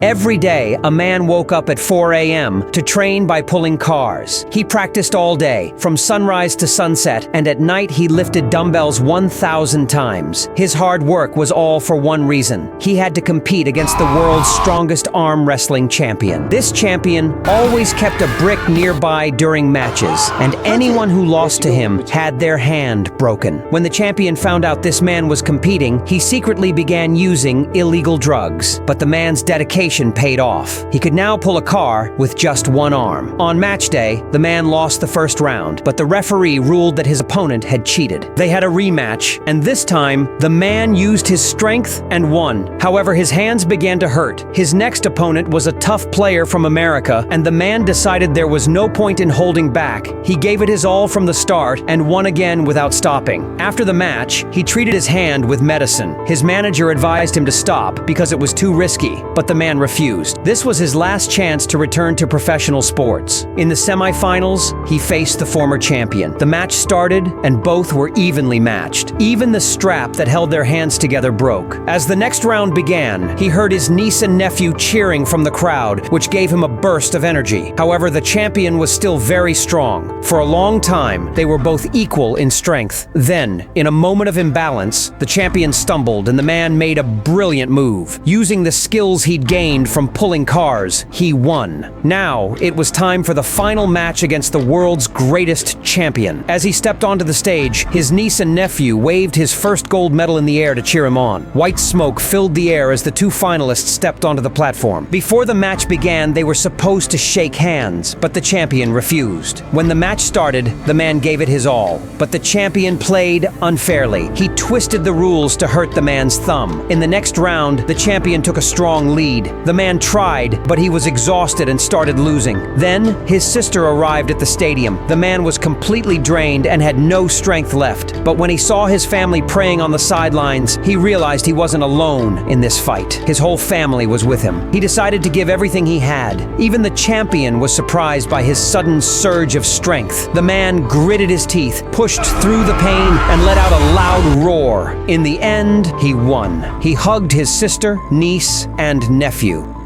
Every day, a man woke up at 4 a.m. to train by pulling cars. He practiced all day, from sunrise to sunset, and at night he lifted dumbbells 1,000 times. His hard work was all for one reason. He had to compete against the world's strongest arm wrestling champion. This champion always kept a brick nearby during matches, and anyone who lost to him had their hand broken. When the champion found out this man was competing, he secretly began using illegal drugs. But the man's dedication paid off. He could now pull a car with just one arm. On match day, the man lost the first round, but the referee ruled that his opponent had cheated. They had a rematch, and this time, the man used his strength and won. However, his hands began to hurt. His next opponent was a tough player from America, and the man decided there was no point in holding back. He gave it his all from the start and won again without stopping. After the match, he treated his hand with medicine. His manager advised him to stop because it was too risky, but the man refused. This was his last chance to return to professional sports. In the semifinals, he faced the former champion. The match started, and both were evenly matched. Even the strap that held their hands together broke. As the next round began, he heard his niece and nephew cheering from the crowd, which gave him a burst of energy. However, the champion was still very strong. For a long time, they were both equal in strength. Then, in a moment of imbalance, the champion stumbled and the man made a brilliant move. Using the skills he'd gained from pulling cars, he won. Now, it was time for the final match against the world's greatest champion. As he stepped onto the stage, his niece and nephew waved his first gold medal in the air to cheer him on. White smoke filled the air as the two finalists stepped onto the platform. Before the match began, they were supposed to shake hands, but the champion refused. When the match started, the man gave it his all, but the champion played unfairly. He twisted the rules to hurt the man's thumb. In the next round, the champion took a strong lead. The man tried, but he was exhausted and started losing. Then, his sister arrived at the stadium. The man was completely drained and had no strength left. But when he saw his family praying on the sidelines, he realized he wasn't alone in this fight. His whole family was with him. He decided to give everything he had. Even the champion was surprised by his sudden surge of strength. The man gritted his teeth, pushed through the pain, and let out a loud roar. In the end, he won. He hugged his sister, niece, and nephew.